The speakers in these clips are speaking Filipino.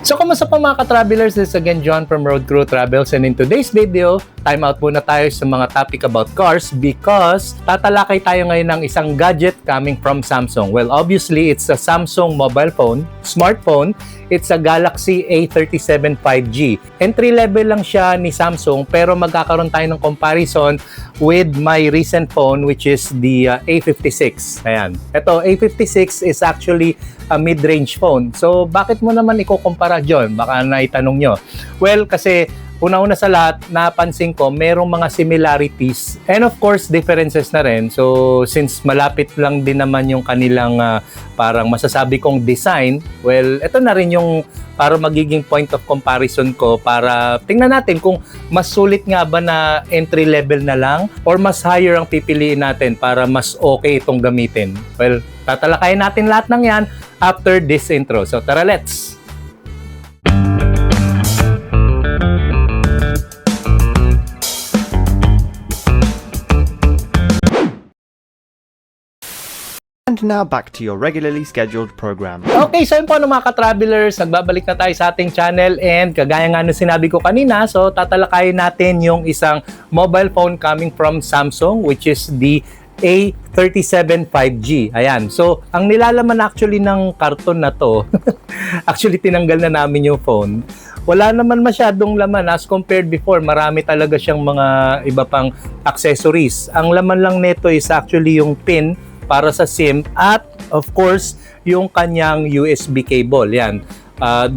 So, kumusta po mga ka-travelers? This is again John from Road Crew Travels, and in today's video, time out muna tayo sa mga topic about cars because tatalakay tayo ngayon ng isang gadget coming from Samsung. Well, obviously, it's a Samsung mobile phone, smartphone. It's a Galaxy A37 5G. Entry level lang siya ni Samsung pero magkakaroon tayo ng comparison with my recent phone which is the A56. Ayan. Ito, A56 is actually a mid-range phone. So, bakit mo naman ikukumpara dyan? Baka naitanong nyo. Well, kasi una-una sa lahat, napansin ko, merong mga similarities and of course, differences na rin. So, since malapit lang din naman yung kanilang parang masasabi kong design, well, ito na rin yung para magiging point of comparison ko para tingnan natin kung mas sulit nga ba na entry level na lang or mas higher ang pipiliin natin para mas okay itong gamitin. Well, tatalakayin natin lahat ng yan after this intro. So, tara, let's! And now back to your regularly scheduled program. Okay, so yun po mga ka-travelers, nagbabalik na tayo sa ating channel and kagaya nga nung sinabi ko kanina, so tatalakayin natin yung isang mobile phone coming from Samsung which is the A37 5G. Ayan. So, ang nilalaman actually ng karton na to, actually tinanggal na namin yung phone. Wala naman masyadong laman as compared before. Marami talaga siyang mga iba pang accessories. Ang laman lang nito is actually yung pin para sa SIM at of course yung kanyang USB cable. Yan.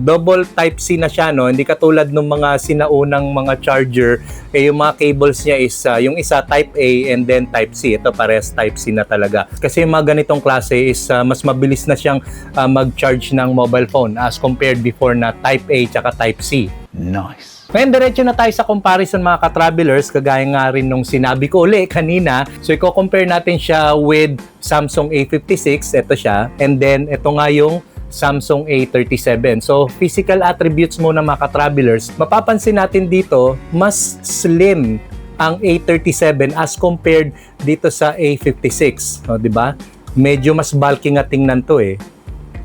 Double Type-C na siya, no? Hindi katulad ng mga sinaunang mga charger, yung mga cables niya is yung isa Type-A and then Type-C. Ito parehas Type-C na talaga. Kasi yung mga ganitong klase is mas mabilis na siyang mag-charge ng mobile phone as compared before na Type-A tsaka Type-C. Nice. Ngayon, diretso na tayo sa comparison mga ka-travelers, kagaya nga rin nung sinabi ko uli kanina. So, i-compare natin siya with Samsung A56, ito siya. And then, ito nga yung Samsung A37. So, physical attributes muna mga ka-travelers. Mapapansin natin dito, mas slim ang A37 as compared dito sa A56. O, diba? Medyo mas bulky nga tingnan to eh.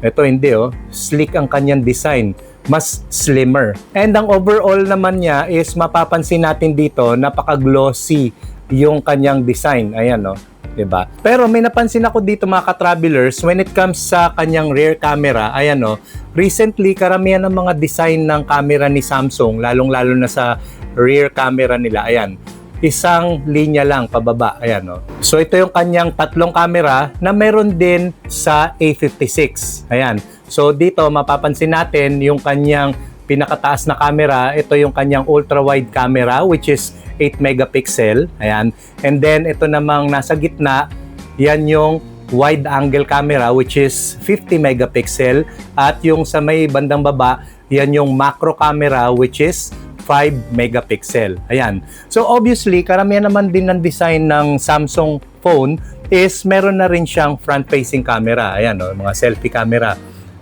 Ito hindi oh. Sleek ang kanyang design. Mas slimmer. And ang overall naman niya is mapapansin natin dito, napaka-glossy yung kanyang design. Ayan oh. Diba? Pero may napansin ako dito mga ka-travelers when it comes sa kanyang rear camera, ayan o, recently karamihan ng mga design ng camera ni Samsung, lalong-lalo na sa rear camera nila, ayan, isang linya lang pababa, ayan o. So ito yung kanyang tatlong camera na meron din sa A56, ayan. So dito mapapansin natin yung kanyang pinakataas na camera, ito yung kanyang ultra-wide camera which is 8 megapixel. Ayan. And then ito namang nasa gitna, yan yung wide angle camera which is 50 megapixel at yung sa may bandang baba, yan yung macro camera which is 5 megapixel. Ayan. So obviously, karamihan naman din ng design ng Samsung phone is meron na rin siyang front-facing camera. Ayan, oh, mga selfie camera.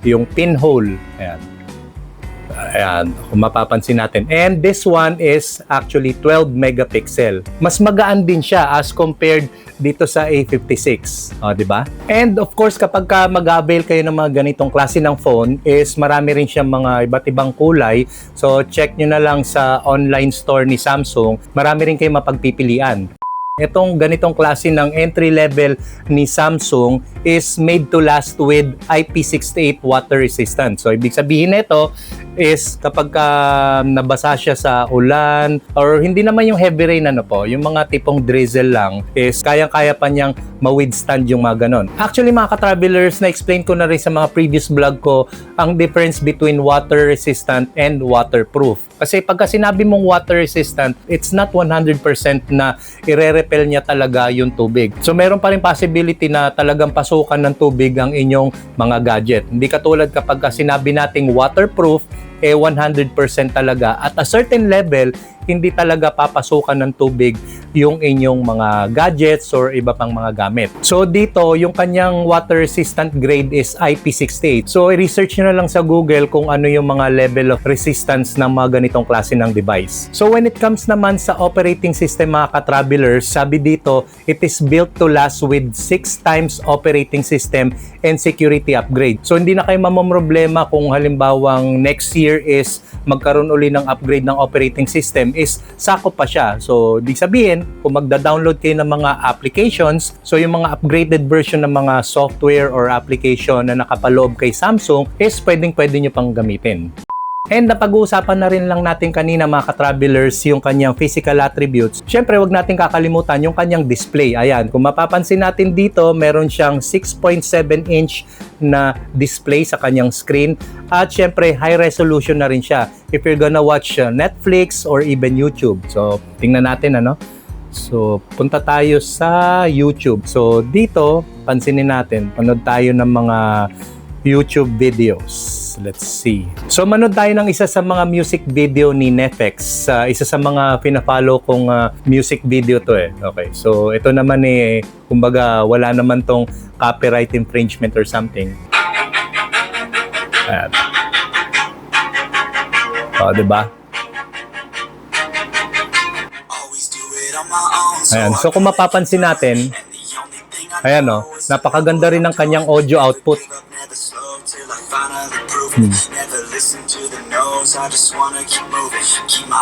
Yung pinhole. Ayan. Ayan, kung mapapansin natin. And this one is actually 12 megapixel. Mas magaan din siya as compared dito sa A56. O, di ba? And of course, kapag mag-avail kayo ng mga ganitong klase ng phone, is marami rin siyang mga iba't ibang kulay. So, check nyo na lang sa online store ni Samsung. Marami rin kayong mapagpipilian. Itong ganitong klase ng entry level ni Samsung is made to last with IP68 water resistant. So, ibig sabihin nito is kapag nabasa siya sa ulan or hindi naman yung heavy rain yung mga tipong drizzle lang is kayang-kaya pa niyang ma-withstand yung mga ganon. Actually mga ka-travelers, na-explain ko na rin sa mga previous vlog ko ang difference between water resistant and waterproof. Kasi pagka sinabi mong water resistant, it's not 100% na ire-repel niya talaga yung tubig. So meron pa rin possibility na talagang pasukan ng tubig ang inyong mga gadget. Hindi katulad kapag sinabi nating waterproof, 100% talaga. At a certain level, hindi talaga papasukan ng tubig yung inyong mga gadgets or iba pang mga gamit. So dito, yung kanyang water resistant grade is IP68. So i-research nyo na lang sa Google kung ano yung mga level of resistance ng mga ganitong klase ng device. So when it comes naman sa operating system mga ka-travelers, sabi dito, it is built to last with 6 times operating system and security upgrade. So hindi na kayo mamomroblema kung halimbawang next year is magkaroon uli ng upgrade ng operating system is sakop pa siya. So ibig sabihin, kung magda-download kayo ng mga applications, so yung mga upgraded version ng mga software or application na nakapaloob kay Samsung is pwedeng-pwede nyo pang gamitin. And napag-uusapan na rin lang natin kanina mga ka-travelers yung kanyang physical attributes. Siyempre, wag natin kakalimutan yung kanyang display. Ayan, kung mapapansin natin dito, meron siyang 6.7 inch na display sa kanyang screen. At siyempre, high resolution na rin siya if you're gonna watch Netflix or even YouTube. So, tingnan natin ano. So, punta tayo sa YouTube. So, dito, pansinin natin, panood tayo ng mga YouTube videos. Let's see. So, manood tayo ng isa sa mga music video ni Netflix. Isa sa mga pina-follow kong music video to eh. Okay, so ito naman eh, kumbaga, wala naman tong copyright infringement or something. Ayan. O, diba? Ayan, so kung mapapansin natin, ayan o, napakaganda rin ng kanyang audio output.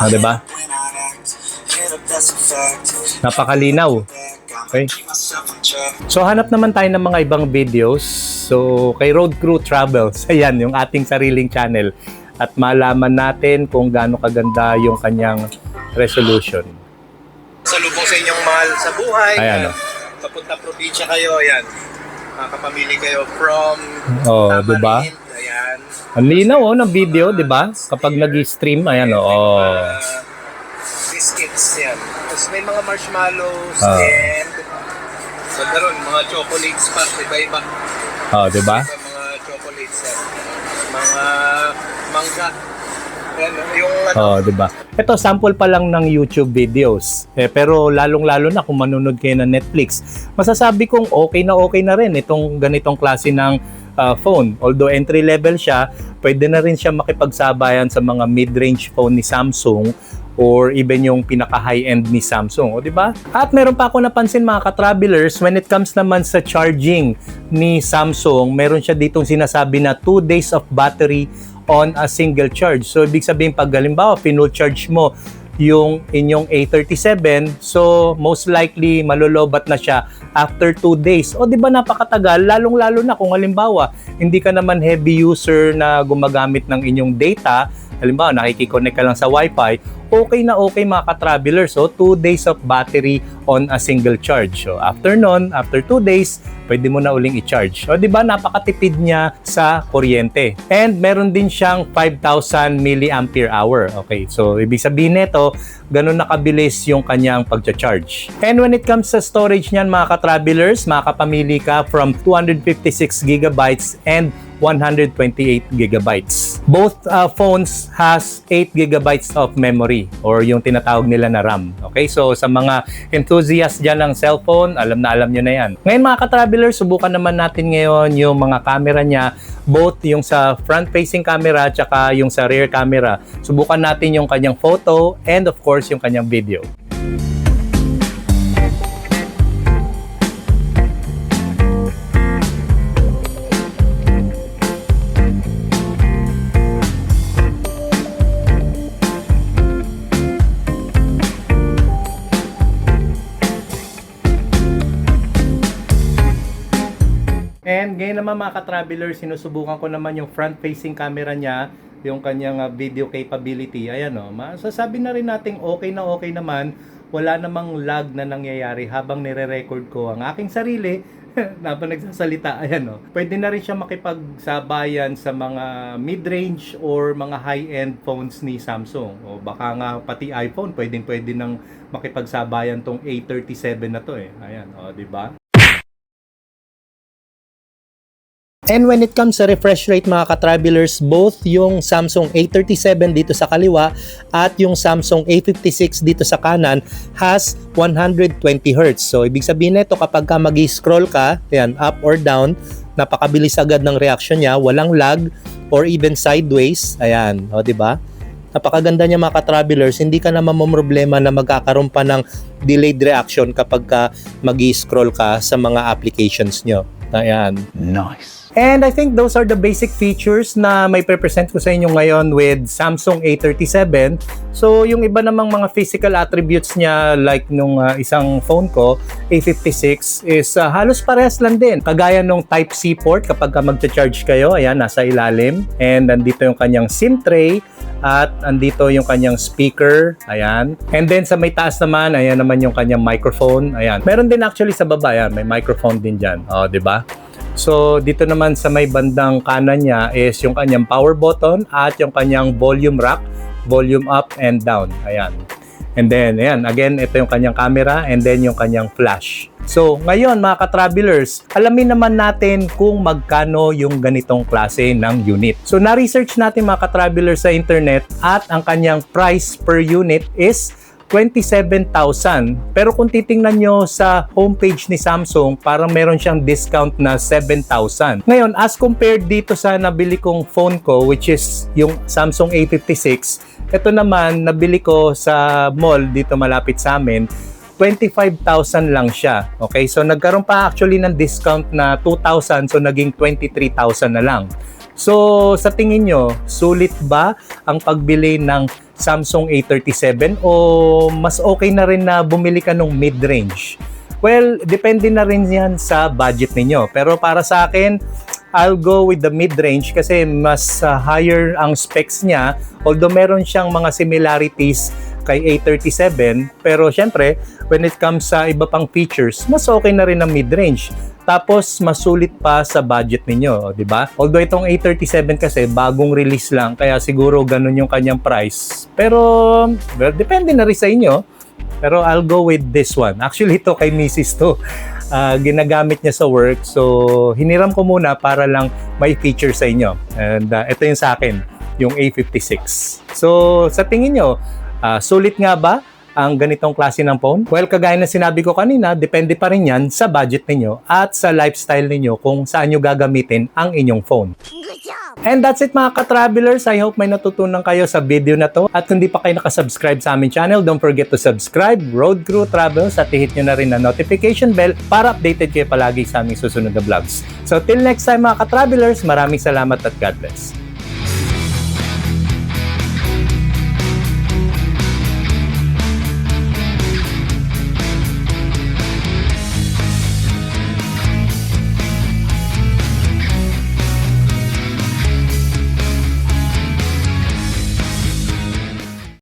Diba? Napakalinaw. Okay. So hanap naman tayo ng mga ibang videos. So kay Road Crew Travels, ayan yung ating sariling channel. At malaman natin kung gaano kaganda yung kanyang resolution. Salubong sa inyong mahal sa buhay. Ayan, Papunta probinsya kayo, ayan. Makakapamili kayo from diba? Ayan. Ang linaw ng video, diba? Kapag nag-stream, ayan Biscuits, yan. Tapos may mga marshmallows and ganda ron, mga chocolates pa, iba-iba. Diba? Mga chocolates yan. Mga mangga. Ayan, yung diba? Ito, sample pa lang ng YouTube videos. Pero lalong-lalo na kung manunod kayo ng Netflix, masasabi kong okay na rin itong ganitong klase ng phone. Although entry level siya, pwede na rin siya makipagsabayan sa mga mid-range phone ni Samsung or even yung pinaka-high-end ni Samsung. O, diba? At meron pa ako napansin mga ka-travelers, when it comes naman sa charging ni Samsung, meron siya ditong sinasabi na 2 days of battery on a single charge. So, ibig sabihin, pag halimbawa, pinull charge mo yung inyong A37, so most likely malolobat na siya after 2 days. O di ba napakatagal, lalong-lalo na kung halimbawa hindi ka naman heavy user na gumagamit ng inyong data, halimbawa nakikiconnect ka lang sa Wi-Fi, okay na okay mga ka-travelers. So 2 days of battery on a single charge. So after nun, after 2 days, pwede mo na uling i-charge. O di ba napakatipid niya sa kuryente. And meron din siyang 5,000 mAh. Okay, so ibig sabihin nito, ganun nakabilis yung kanyang pagcha-charge. And when it comes sa storage niyan mga ka-travelers, makakapamili ka from 256 gigabytes and 128 gigabytes. Both phones has 8 gigabytes of memory or yung tinatawag nila na RAM. Okay, so sa mga enthusiast dyan ng cellphone, alam nyo na yan. Ngayon mga ka-travelers, subukan naman natin ngayon yung mga camera niya, both yung sa front-facing camera at saka yung sa rear camera. Subukan natin yung kanyang photo and of course yung kanyang video. And ngayon naman mga ka-traveler, sinusubukan ko naman yung front-facing camera niya, yung kanyang video capability. Ayan o, masasabi na rin natin okay naman. Wala namang lag na nangyayari habang nire-record ko ang aking sarili habang nagsasalita. Ayan o, pwede na rin siya makipagsabayan sa mga mid-range or mga high-end phones ni Samsung. O baka nga pati iPhone, pwede nang makipagsabayan tong A37 na to eh. Ayan o, diba? And when it comes sa refresh rate mga ka-travelers, both yung Samsung A37 dito sa kaliwa at yung Samsung A56 dito sa kanan has 120 Hz. So ibig sabihin nito kapag ka mag-scroll ka, yan, up or down, napakabilis agad ng reaction niya, walang lag or even sideways. Ayan, o di ba? Napakaganda niya mga ka-travelers, hindi ka na mamomroblema na magkakaroon pa ng delayed reaction kapag ka mag-scroll ka sa mga applications nyo. Ayan. Nice. And I think those are the basic features na may present ko sa inyo ngayon with Samsung A37. So, yung iba namang mga physical attributes niya like nung isang phone ko, A56, is halos parehas lang din. Kagaya nung Type-C port kapag magcha-charge kayo, ayan, nasa ilalim. And andito yung kanyang SIM tray at andito yung kanyang speaker, ayan. And then sa may taas naman, ayan naman yung kanyang microphone, ayan. Meron din actually sa baba, ayan, may microphone din dyan, di ba? So, dito naman sa may bandang kanan niya is yung kanyang power button at yung kanyang volume rack, volume up and down. Ayan. And then, ayan, again, ito yung kanyang camera and then yung kanyang flash. So, ngayon mga ka-travelers, alamin naman natin kung magkano yung ganitong klase ng unit. So, na-research natin mga ka-travelers sa internet at ang kanyang price per unit is 27,000. Pero kung titingnan nyo sa homepage ni Samsung, parang meron siyang discount na 7,000. Ngayon, as compared dito sa nabili kong phone ko, which is yung Samsung A56, ito naman, nabili ko sa mall dito malapit sa amin, 25,000 lang siya. Okay, so nagkaroon pa actually ng discount na 2,000, so naging 23,000 na lang. So, sa tingin nyo, sulit ba ang pagbili ng Samsung A37 o mas okay na rin na bumili ka ng mid-range? Well, depende na rin yan sa budget ninyo. Pero para sa akin, I'll go with the mid-range kasi mas higher ang specs niya. Although meron siyang mga similarities kay A37, pero syempre, when it comes sa iba pang features, mas okay na rin ang mid-range. Tapos, mas sulit pa sa budget ninyo, di ba? Although itong A37 kasi, bagong release lang, kaya siguro ganun yung kanyang price. Pero, well, depende na rin sa inyo. Pero I'll go with this one. Actually, ito kay Mrs. to. Ginagamit niya sa work. So, hiniram ko muna para lang may feature sa inyo. And ito yung sa akin, yung A56. So, sa tingin nyo, sulit nga ba ang ganitong klase ng phone? Well, kagaya na sinabi ko kanina, depende pa rin yan sa budget ninyo at sa lifestyle ninyo kung saan nyo gagamitin ang inyong phone. And that's it mga ka-travelers. I hope may natutunan kayo sa video na to. At kung di pa kayo nakasubscribe sa aming channel, don't forget to subscribe, Road Crew Travels, at i-hit nyo na rin ang notification bell para updated kayo palagi sa aming susunod na vlogs. So till next time mga ka-travelers, maraming salamat at God bless.